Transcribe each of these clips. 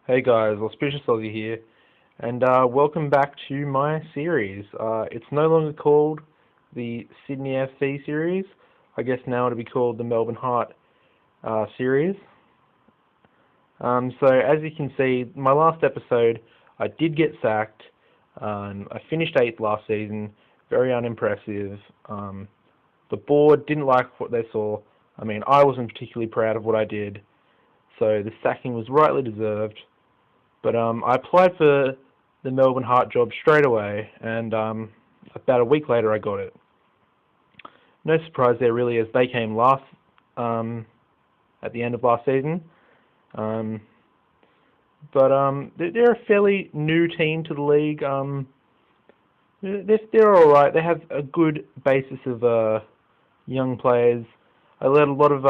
Hey guys, AuspiciousAussie here, and welcome back to my series. It's no longer called the Sydney FC series. I guess now it'll be called the Melbourne Heart series. So as you can see, my last episode, I did get sacked. I finished 8th last season, very unimpressive. The board didn't like what they saw. I mean, I wasn't particularly proud of what I did, so the sacking was rightly deserved. But I applied for the Melbourne Heart job straight away, and about a week later I got it. No surprise there really, as they came last at the end of last season. But they're a fairly new team to the league. They're all right. They have a good basis of young players. I let a lot of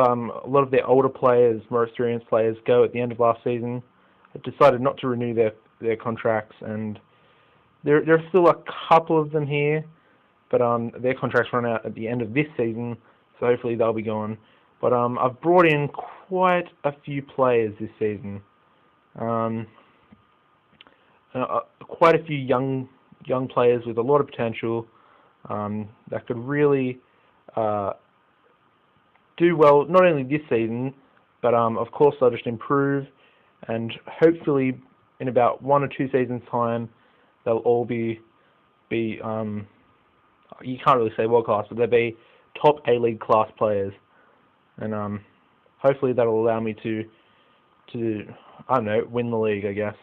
their older players, more experienced players, go at the end of last season. I decided not to renew their contracts, and there are still a couple of them here, but their contracts run out at the end of this season, so hopefully they'll be gone. But I've brought in quite a few players this season, quite a few young players with a lot of potential that could really do well, not only this season, but of course they'll just improve. And hopefully, in about 1 or 2 seasons' time, they'll all be you can't really say world class, but they'll be top A-League class players. And hopefully that'll allow me to I don't know, win the league, I guess.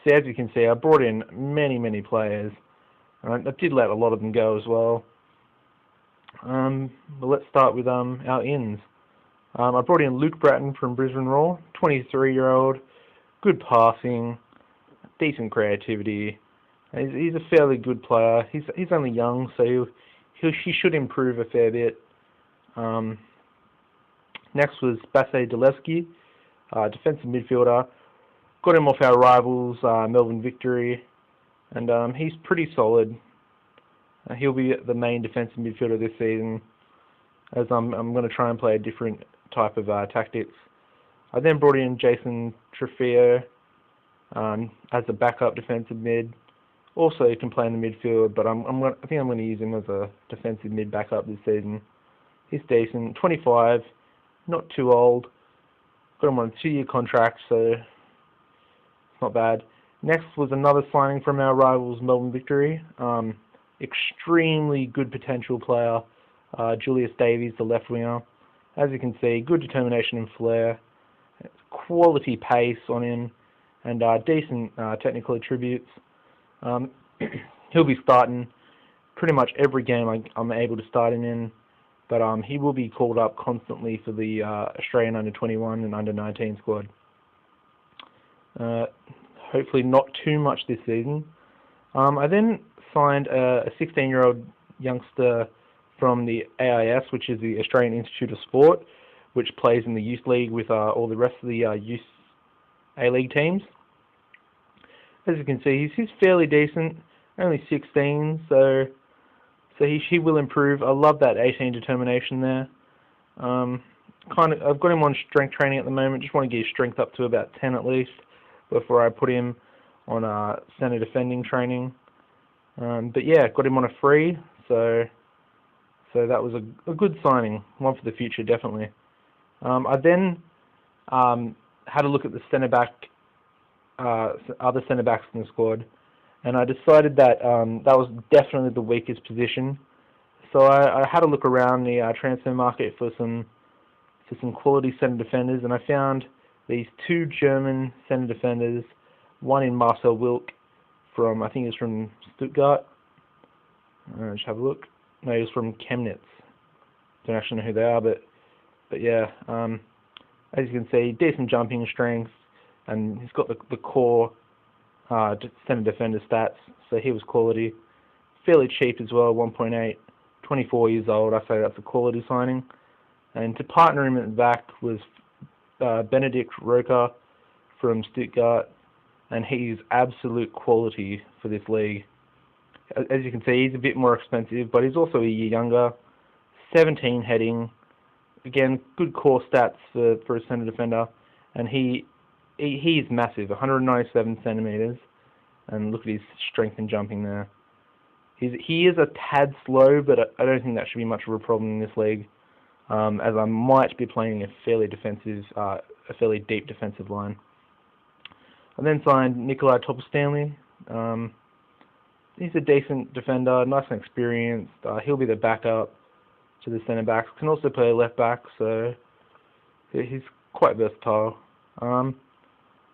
So as you can see, I brought in many players. I did let a lot of them go as well. But let's start with our ins. I brought in Luke Bratton from Brisbane Roar, 23-year-old. Good passing, decent creativity. He's a fairly good player. He's only young, so he should improve a fair bit. Next was Basse Deleski, defensive midfielder. Got him off our rivals, Melbourne Victory, and he's pretty solid. He'll be the main defensive midfielder this season, as I'm going to try and play a different type of tactics. I then brought in Jason Trefillo as a backup defensive mid. Also, he can play in the midfield, but I think I'm going to use him as a defensive mid backup this season. He's decent, 25, not too old. Got him on a 2-year contract, so it's not bad. Next was another signing from our rivals, Melbourne Victory. Extremely good potential player, Julius Davies, the left winger. As you can see, good determination and flair. Quality pace on him, and decent technical attributes. He'll be starting pretty much every game I'm able to start him in, but he will be called up constantly for the Australian under-21 and under-19 squad. Hopefully not too much this season. I then signed a 16-year-old youngster from the AIS, which is the Australian Institute of Sport, which plays in the youth league with all the rest of the youth A-League teams. As you can see, he's fairly decent, only 16, so he will improve. I love that 18 determination there. I've got him on strength training at the moment. Just want to get his strength up to about 10 at least before I put him on centre defending training. But yeah, got him on a free, so that was a good signing, one for the future definitely. I then had a look at the other centre backs in the squad, and I decided that that was definitely the weakest position. So I had a look around the transfer market for some quality centre defenders, and I found these 2 German centre defenders. One in Marcel Wilk from, I think he was from Stuttgart. Let's have a look. No, he was from Chemnitz. Don't actually know who they are, but yeah, as you can see, decent jumping strength, and he's got the core centre defender stats, so he was quality. Fairly cheap as well, 1.8, 24 years old. I say that's a quality signing. And to partner him at the back was Benedict Roker from Stuttgart, and he's absolute quality for this league. As you can see, he's a bit more expensive, but he's also a year younger. 17 heading. Again, good core stats for a centre defender, and he he is massive, 197 centimeters, and look at his strength and jumping there. He is a tad slow, but I don't think that should be much of a problem in this league, as I might be playing a fairly deep defensive line. I then signed Nikolai Topper-Stanley. He's a decent defender, nice and experienced. He'll be the backup to the centre backs. Can also play left back, so he's quite versatile. I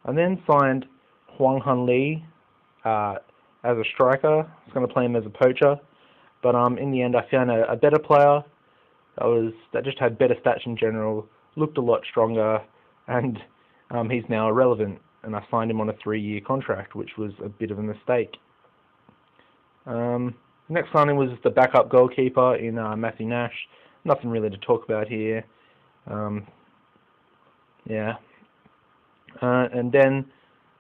then signed Huang Han Lee as a striker. I was going to play him as a poacher, but in the end I found a better player that just had better stats in general, looked a lot stronger, and he's now irrelevant. And I signed him on a 3-year contract, which was a bit of a mistake. Next signing was the backup goalkeeper in Matthew Nash. Nothing really to talk about here. Yeah. And then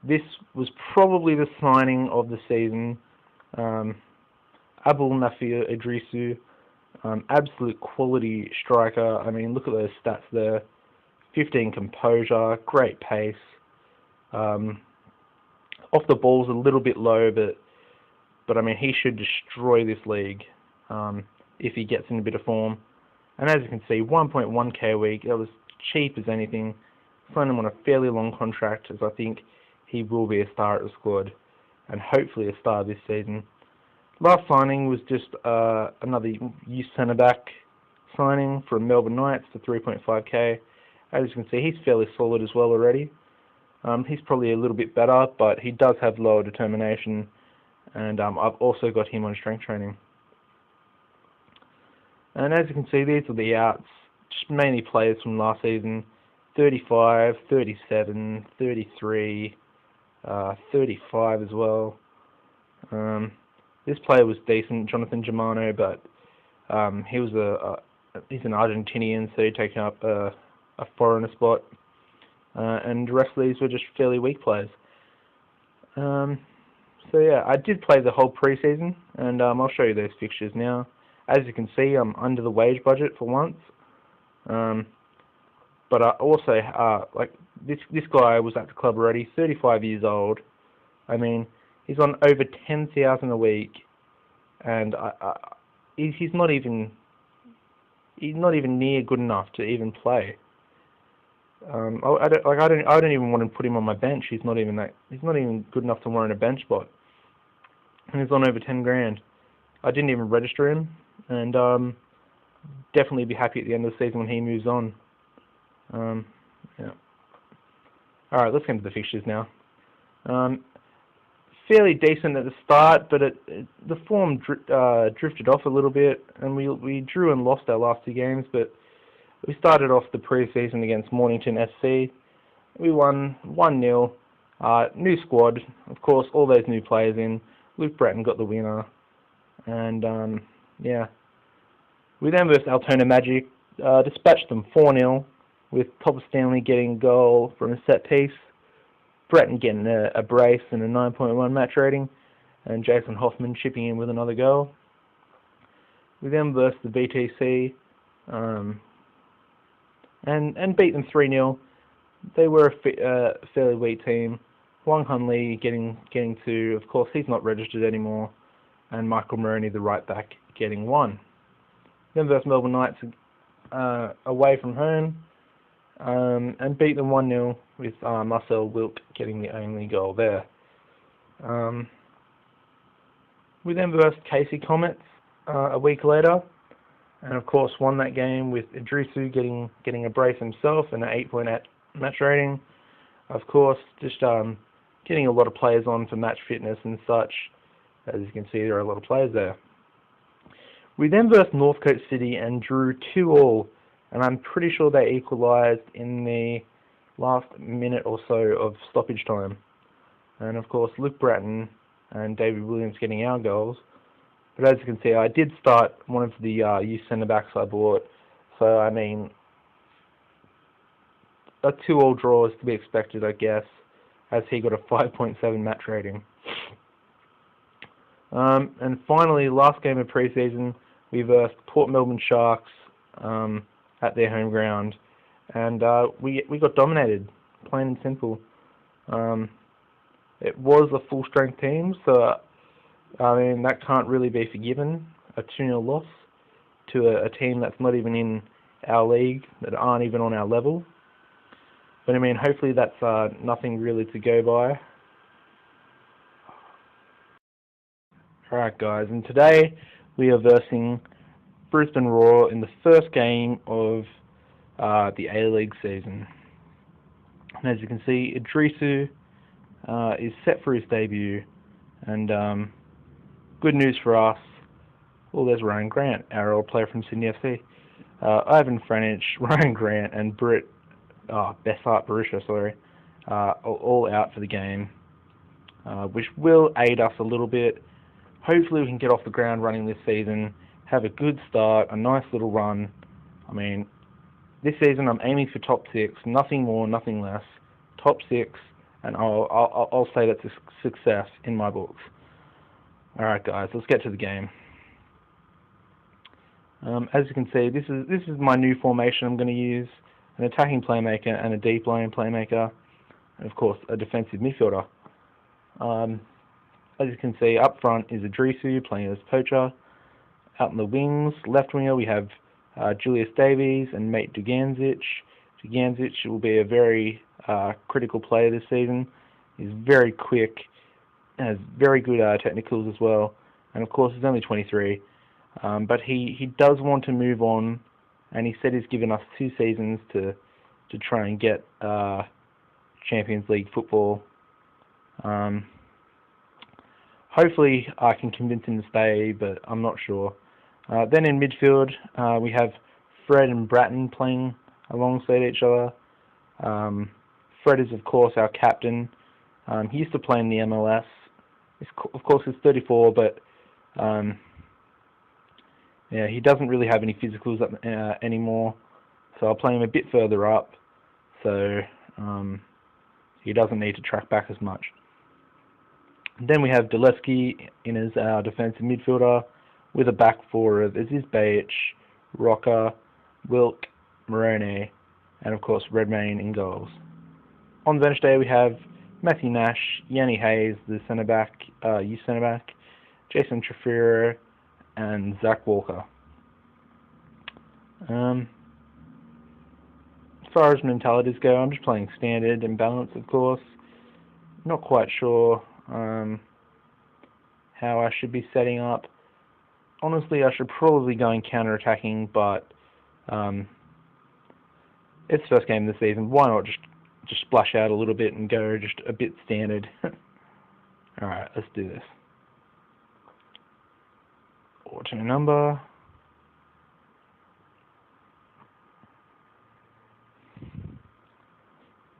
this was probably the signing of the season. Abul Nafir Idrisu, absolute quality striker. I mean, look at those stats there. 15 composure, great pace. Off the ball's a little bit low, but I mean, he should destroy this league if he gets in a bit of form. And as you can see, 1.1k a week, that was cheap as anything. Signed him on a fairly long contract, as I think he will be a star at the squad, and hopefully a star this season. Last signing was just another youth centre-back signing from Melbourne Knights for 3.5k. As you can see, he's fairly solid as well already. He's probably a little bit better, but he does have lower determination, and I've also got him on strength training. And as you can see, these are the outs, just mainly players from last season: 35, 37, 33, 35 as well. This player was decent, Jonathan Germano, but he's an Argentinian, so he'd taken up a foreigner spot. And the rest of these were just fairly weak players. So yeah, I did play the whole pre-season, and I'll show you those fixtures now. As you can see, I'm under the wage budget for once. But I also, like, this guy was at the club already, 35 years old. I mean, he's on over 10,000 a week, and he's not even near good enough to even play. I don't even want to put him on my bench. He's not even good enough to warrant a bench spot. And he's on over 10 grand. I didn't even register him, and definitely be happy at the end of the season when he moves on. Yeah. All right, let's get into the fixtures now. Fairly decent at the start, but the form drifted off a little bit, and we drew and lost our last 2 games, but we started off the pre-season against Mornington SC. We won 1-0. New squad, of course, all those new players in. Luke Bratton got the winner. And, yeah. We then versus Altona Magic, dispatched them 4-0, with Topper-Stanley getting a goal from a set piece, Bratton getting a brace and a 9.1 match rating, and Jason Hoffman chipping in with another goal. We then versus the BTC, and beat them 3-0. They were a fairly weak team. Huang Han Lee getting 2, of course he's not registered anymore, and Michael Moroney, the right back, getting 1. Then versus Melbourne Knights away from home, and beat them 1-0 with Marcel Wilk getting the only goal there. We then versus Casey Comets a week later, and of course won that game with Idrisu getting a brace himself and an 8.8 match rating. Of course, just getting a lot of players on for match fitness and such. As you can see, there are a lot of players there. We then versed Northcote City and drew 2-2, and I'm pretty sure they equalised in the last minute or so of stoppage time. And of course, Luke Bratton and David Williams getting our goals. But as you can see, I did start one of the youth centre-backs I bought, so I mean, a 2-2 draw is to be expected, I guess, as he got a 5.7 match rating. And finally, last game of pre-season, we versed Port Melbourne Sharks at their home ground, and we got dominated, plain and simple. It was a full-strength team, so I mean that can't really be forgiven. A 2-0 loss to a team that's not even in our league, that aren't even on our level. But I mean, hopefully that's nothing really to go by. Alright guys, and today we are versing Brisbane Roar in the first game of the A-League season. And as you can see, Idrisu is set for his debut, and good news for us. Oh, there's Ryan Grant, our old player from Sydney FC. Ivan Franich, Ryan Grant, and Bessart Barisha, sorry, all out for the game, which will aid us a little bit. Hopefully we can get off the ground running this season, have a good start, a nice little run. I mean, this season I'm aiming for top 6, nothing more, nothing less. Top 6, and I'll say that's a success in my books. Alright guys, let's get to the game. As you can see, this is my new formation I'm going to use: an attacking playmaker and a deep lane playmaker, and of course a defensive midfielder. As you can see, up front is Idrisu playing as poacher. Out in the wings, left winger, we have Julius Davies and Mate Duganzic. Duganzic will be a very critical player this season. He's very quick, has very good technicals as well, and of course he's only 23. But he does want to move on, and he said he's given us 2 seasons to try and get Champions League football. Hopefully I can convince him to stay, but I'm not sure. Then in midfield we have Fred and Bratton playing alongside each other. Fred is of course our captain. He used to play in the MLS. Of course he's 34, but yeah, he doesn't really have any physicals anymore, so I'll play him a bit further up, so he doesn't need to track back as much. And then we have Dulesky in as our defensive midfielder, with a back four of Aziz Bayic, Rocker, Wilk, Morone, and of course Redmayne in goals. On the bench day we have Matthew Nash, Yanni Hayes, the youth centre back, Jason Trefiro, and Zach Walker. As far as mentalities go, I'm just playing standard and balance, of course. Not quite sure how I should be setting up. Honestly, I should probably go in counter-attacking, but it's the first game of the season. Why not just splash out a little bit and go just a bit standard? Alright, let's do this. Auto number.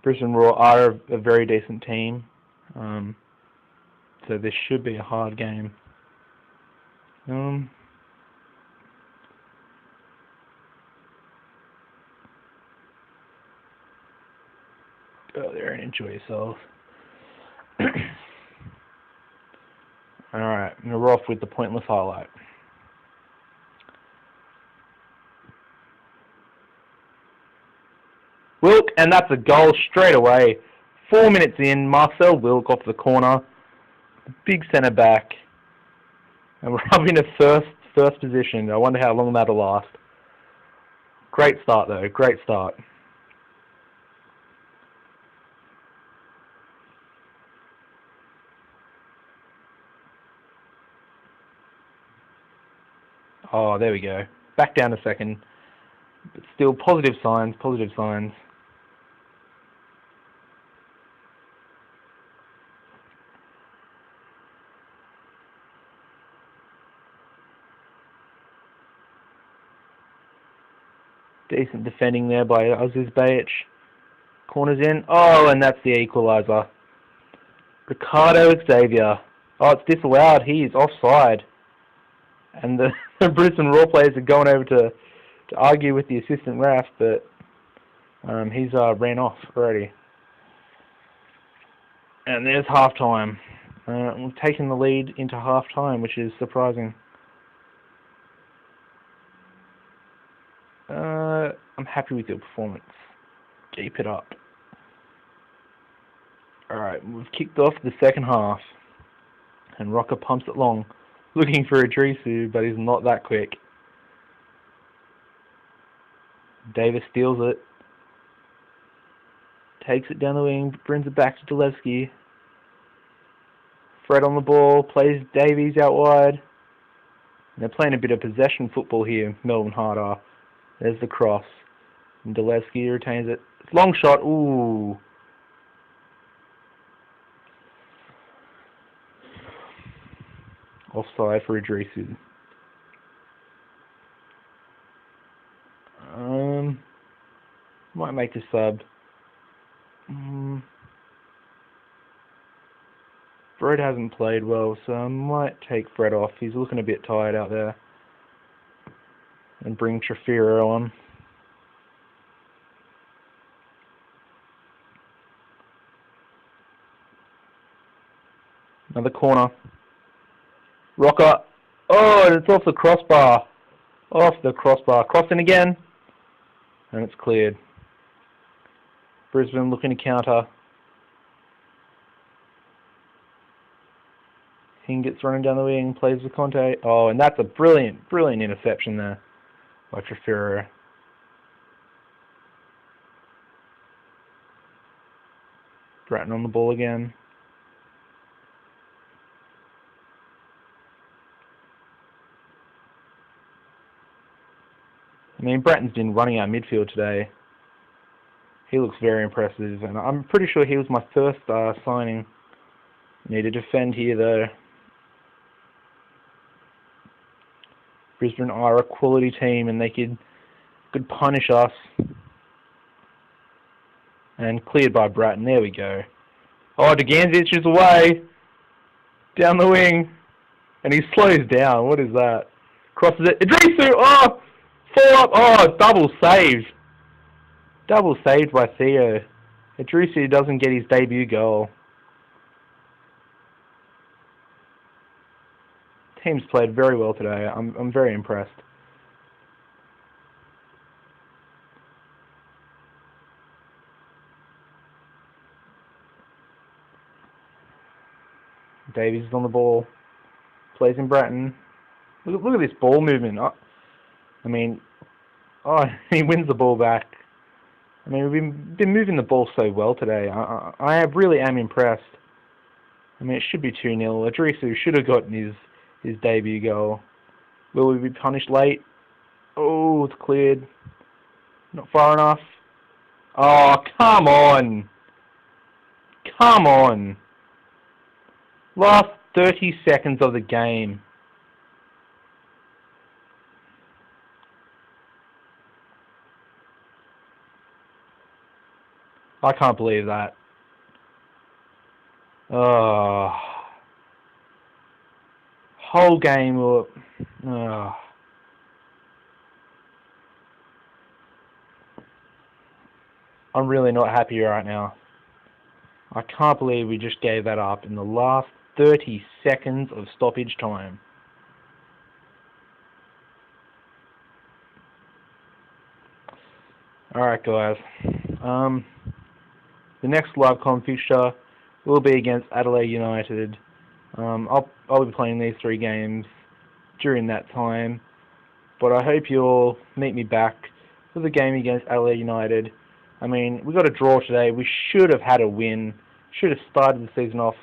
Brisbane Roar are a very decent team, so this should be a hard game. Go there and enjoy yourselves. Alright, we're off with the pointless highlight. Wilk, and that's a goal straight away. 4 minutes in, Marcel Wilk off the corner. Big centre back. And we're up in a first position. I wonder how long that'll last. Great start though, great start. Oh, there we go. Back down a second. But still positive signs, positive signs. Decent defending there by Aziz Bayic. Corners in. Oh, and that's the equaliser. Ricardo Xavier. Oh, it's disallowed. He is offside. And the Brisbane Roar players are going over to argue with the assistant ref, but he's ran off already. And there's half-time. We've taken the lead into half-time, which is surprising. I'm happy with your performance. Keep it up. Alright. Alright, we've kicked off the second half. And Rocker pumps it long, looking for Idrisu, but he's not that quick. Davis steals it. Takes it down the wing, brings it back to Dulevsky. Fred on the ball, plays Davies out wide. And they're playing a bit of possession football here, Melbourne harder. There's the cross. And Dulevsky retains it. Long shot, ooh. Offside for Idrisu. Might make a sub. Fred hasn't played well, so I might take Fred off. He's looking a bit tired out there. And bring Trafiro on. Another corner. Rocker. Oh, it's off the crossbar. Off the crossbar. Crossing again. And it's cleared. Brisbane looking to counter. Hing gets running down the wing, plays with Conte. Oh, and that's a brilliant interception there by Trafiro. Bratton on the ball again. I mean, Bratton's been running out midfield today. He looks very impressive, and I'm pretty sure he was my first signing. Need to defend here, though. Brisbane are a quality team, and they could punish us. And cleared by Bratton. There we go. Oh, Deganzic is away. Down the wing. And he slows down. What is that? Crosses it. Idrisu! Oh! Fall up! Oh, double saved. Double saved by Theo. Idrisu doesn't get his debut goal. Team's played very well today. I'm very impressed. Davies is on the ball. Plays in Bratton. Look at this ball movement. I mean, he wins the ball back. I mean, we've been moving the ball so well today. I really am impressed. I mean, it should be 2-0. Idrisu should have gotten his debut goal. Will we be punished late? Oh, it's cleared. Not far enough. Oh, come on. Come on. Last 30 seconds of the game. I can't believe that. Oh. Whole game up. Oh. I'm really not happy right now. I can't believe we just gave that up in the last 30 seconds of stoppage time. Alright guys. The next live comp fixture will be against Adelaide United. I'll be playing these 3 games during that time, but I hope you all meet me back for the game against Adelaide United. I mean, we got a draw today. We should have had a win. Should have started the season off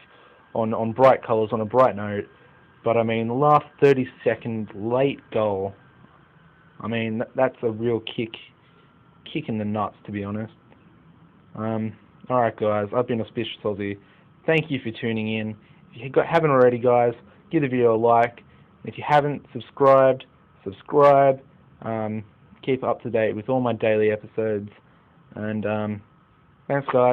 on bright colours, on a bright note. But I mean, the last 30-second late goal. I mean, that's a real kick in the nuts, to be honest. Alright guys, I've been AuspiciousAussie. Thank you for tuning in. If you haven't already, guys, give the video a like. If you haven't subscribed, subscribe. Keep up to date with all my daily episodes. And thanks guys.